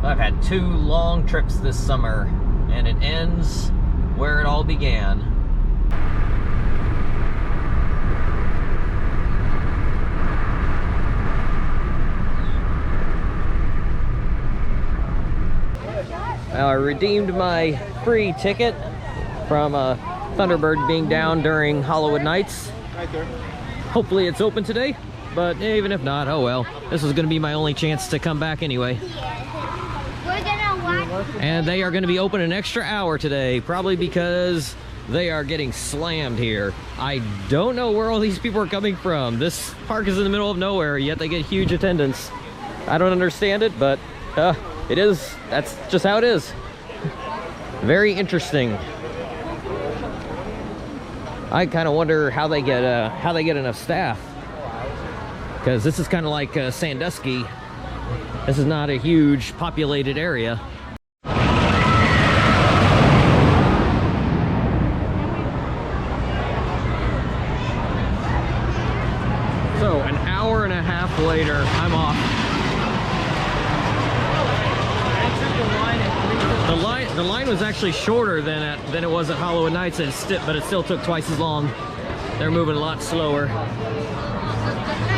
I've had 2 long trips this summer, and it ends where it all began. I redeemed my free ticket from Thunderbird being down during HoliWood Nights. Right there. Hopefully it's open today, but even if not, oh well. This was going to be my only chance to come back anyway. We're gonna watch. And they are going to be open an extra hour today, probably because they are getting slammed here. I don't know where all these people are coming from. This park is in the middle of nowhere, yet they get huge attendance. I don't understand it, but it is. That's just how it is. Very interesting. I kind of wonder how they get enough staff, because this is kind of like Sandusky. This is not a huge populated area. So an hour and a half later, I'm off. The line was actually shorter than it was at HoliWood Nights, but it still took twice as long. They're moving a lot slower.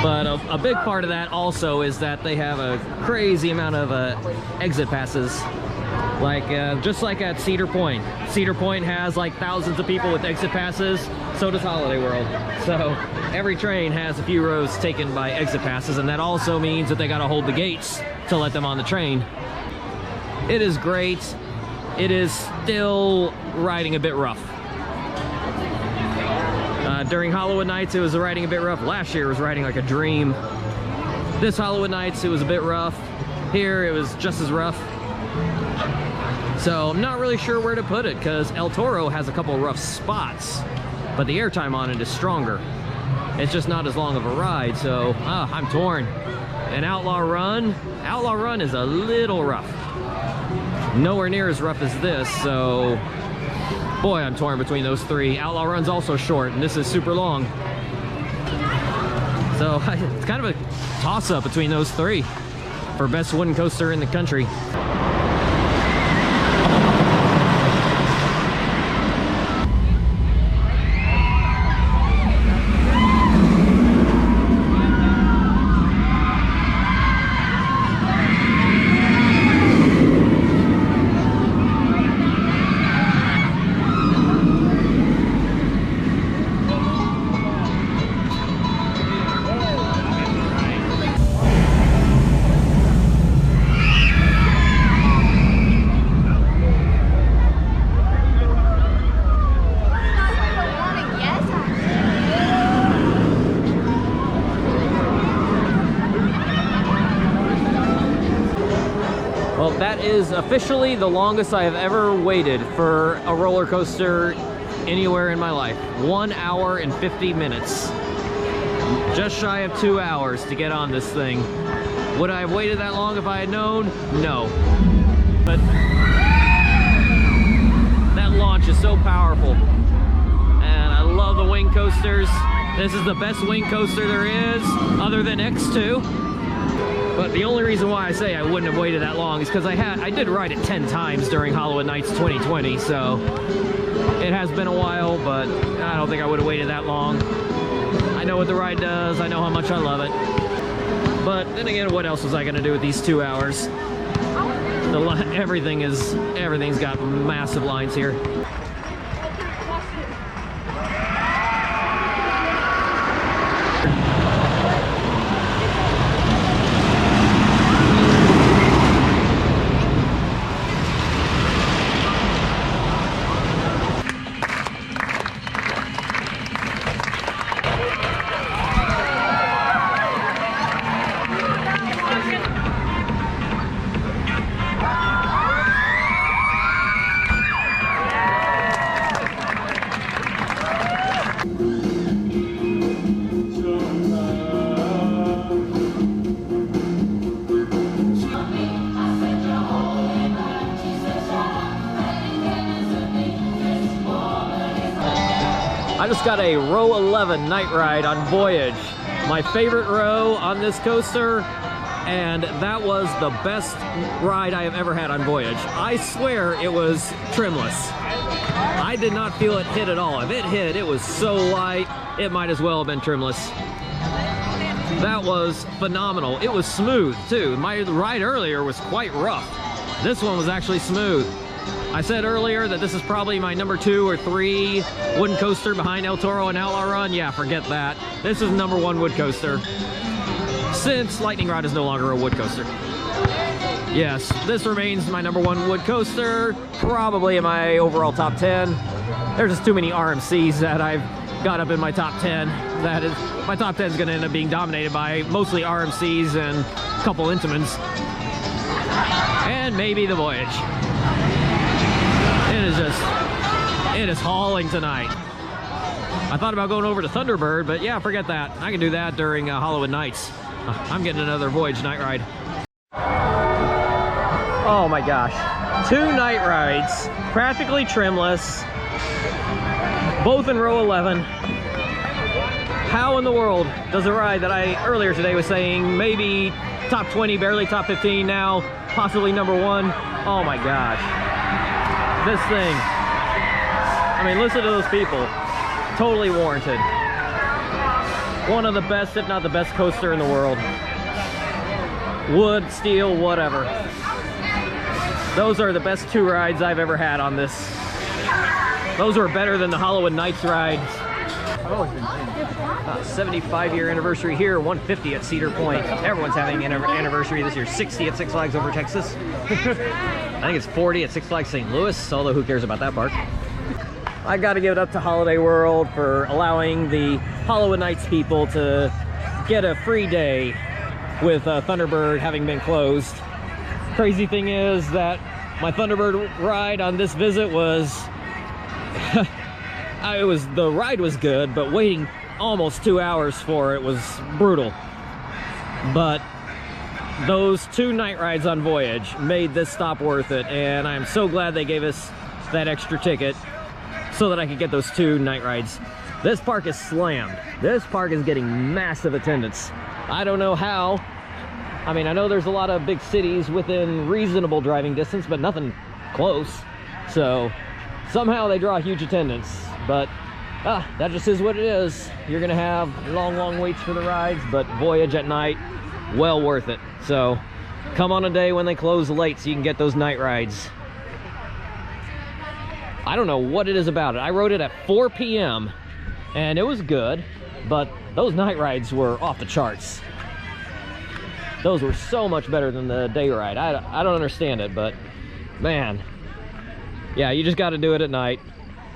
But a big part of that also is that they have a crazy amount of exit passes. Like just like at Cedar Point. Cedar Point has like thousands of people with exit passes. So does Holiday World. So every train has a few rows taken by exit passes, and that also means that they got to hold the gates to let them on the train. It is great. It is still riding a bit rough. During HoliWood Nights, it was riding a bit rough. Last year, it was riding like a dream. This HoliWood Nights, it was a bit rough. Here, it was just as rough. So I'm not really sure where to put it, because El Toro has a couple rough spots, but the airtime on it is stronger. It's just not as long of a ride, so I'm torn. And Outlaw Run is a little rough. Nowhere near as rough as this, so boy, I'm torn between those 3. Outlaw Run's also short, and this is super long. So it's kind of a toss-up between those 3 for best wooden coaster in the country. Well, that is officially the longest I have ever waited for a roller coaster anywhere in my life. 1 hour and 50 minutes. Just shy of 2 hours to get on this thing. Would I have waited that long if I had known? No. But that launch is so powerful. And I love the wing coasters. This is the best wing coaster there is, other than X2. But the only reason why I say I wouldn't have waited that long is because I did ride it 10 times during HoliWood Nights 2020, so it has been a while, but I don't think I would have waited that long. I know what the ride does, I know how much I love it. But then again, what else was I gonna do with these 2 hours? Everything's got massive lines here. I just got a row 11 night ride on Voyage. My favorite row on this coaster, and that was the best ride I have ever had on Voyage. I swear it was trimless. I did not feel it hit at all. If it hit, it was so light, it might as well have been trimless. That was phenomenal. It was smooth too. My ride earlier was quite rough. This one was actually smooth. I said earlier that this is probably my number 2 or 3 wooden coaster behind El Toro and Outlaw Run. Yeah, forget that. This is number 1 wood coaster, since Lightning Rod is no longer a wood coaster. Yes, this remains my number 1 wood coaster, probably in my overall top 10. There's just too many RMCs that I've got up in my top 10. That is, my top 10 is going to end up being dominated by mostly RMCs and a couple Intamans. And maybe the Voyage. It is hauling tonight. I thought about going over to Thunderbird, but yeah, forget that. I can do that during HoliWood Nights. I'm getting another Voyage night ride. Oh my gosh. 2 night rides, practically trimless, both in row 11. How in the world does a ride that I earlier today was saying maybe top 20, barely top 15 now, possibly number 1? Oh my gosh. This thing, I mean, listen to those people. Totally warranted. One of the best, if not the best coaster in the world. Wood, steel, whatever. Those are the best 2 rides I've ever had on this. Those were better than the HoliWood Nights rides. 75-year anniversary here, 150 at Cedar Point. Everyone's having an anniversary this year. 60 at Six Flags Over Texas. I think it's 40 at Six Flags St. Louis, although who cares about that park. I got to give it up to Holiday World for allowing the HoliWood Nights people to get a free day with Thunderbird having been closed. Crazy thing is that my Thunderbird ride on this visit was the ride was good, but waiting almost 2 hours for it was brutal. But those 2 night rides on Voyage made this stop worth it, and I'm so glad they gave us that extra ticket so that I could get those 2 night rides. This park is slammed. This park is getting massive attendance. I don't know how. I mean, I know there's a lot of big cities within reasonable driving distance, but nothing close. So somehow they draw huge attendance. But that just is what it is. You're gonna have long waits for the rides, but Voyage at night, well worth it. So come on a day when they close late so you can get those night rides. I don't know what it is about it. I rode it at 4 p.m. and it was good, but those night rides were off the charts. Those were so much better than the day ride. I don't understand it, but man, yeah, you just got to do it at night.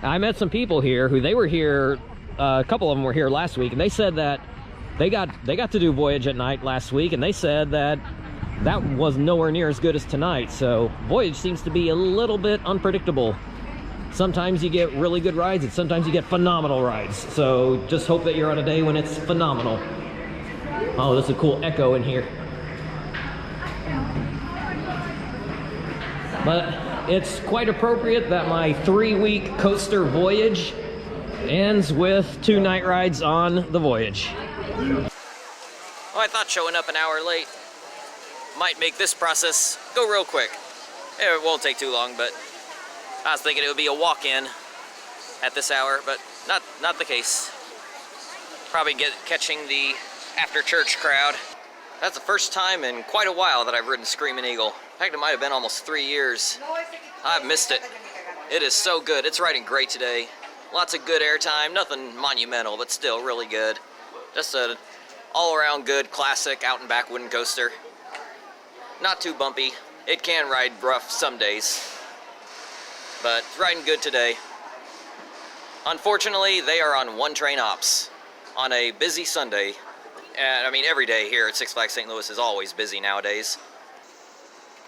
I met some people here who they were here, a couple of them were here last week, and they said that they got to do Voyage at night last week, and they said that was nowhere near as good as tonight. So Voyage seems to be a little bit unpredictable. Sometimes you get really good rides, and sometimes you get phenomenal rides. So just hope that you're on a day when it's phenomenal. Oh, there's a cool echo in here. But it's quite appropriate that my 3-week coaster Voyage ends with 2 night rides on the Voyage. Oh, I thought showing up an hour late might make this process go real quick. It won't take too long, but I was thinking it would be a walk-in at this hour, but not the case. Probably catching the after-church crowd. That's the first time in quite a while that I've ridden Screaming Eagle. In fact, it might have been almost 3 years. I've missed it. It is so good. It's riding great today. Lots of good airtime, nothing monumental, but still really good. Just an all-around good, classic out-and-back wooden coaster. Not too bumpy. It can ride rough some days, but it's riding good today. Unfortunately, they are on 1-train ops on a busy Sunday. And I mean, every day here at Six Flags St. Louis is always busy nowadays.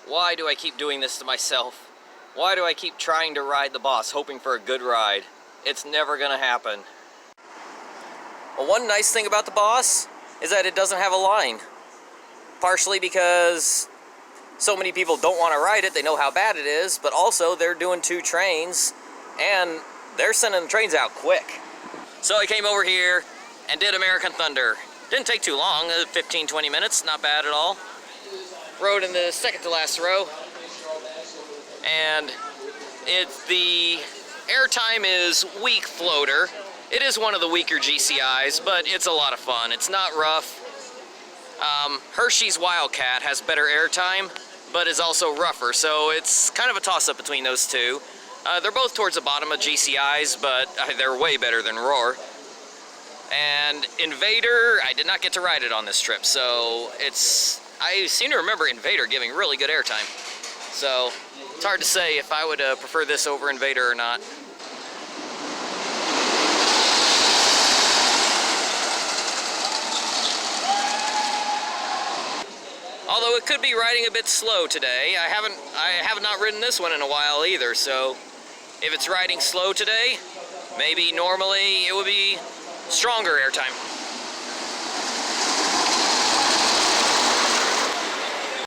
Why do I keep doing this to myself? Why do I keep trying to ride the boss, hoping for a good ride? It's never gonna happen. Well, one nice thing about the boss is that it doesn't have a line. Partially because so many people don't want to ride it, they know how bad it is, but also they're doing 2 trains, and they're sending the trains out quick. So I came over here and did American Thunder. Didn't take too long, 15-20 minutes, not bad at all. rode in the second to last row, and the airtime is weak floater. It is one of the weaker GCIs, but it's a lot of fun. It's not rough. Hershey's Wildcat has better airtime, but is also rougher, so it's kind of a toss-up between those two. They're both towards the bottom of GCIs, but they're way better than Roar. And Invader, I did not get to ride it on this trip, so I seem to remember Invader giving really good airtime. So it's hard to say if I would prefer this over Invader or not. Although it could be riding a bit slow today. I have not ridden this one in a while either, so if it's riding slow today, maybe normally it would be stronger airtime.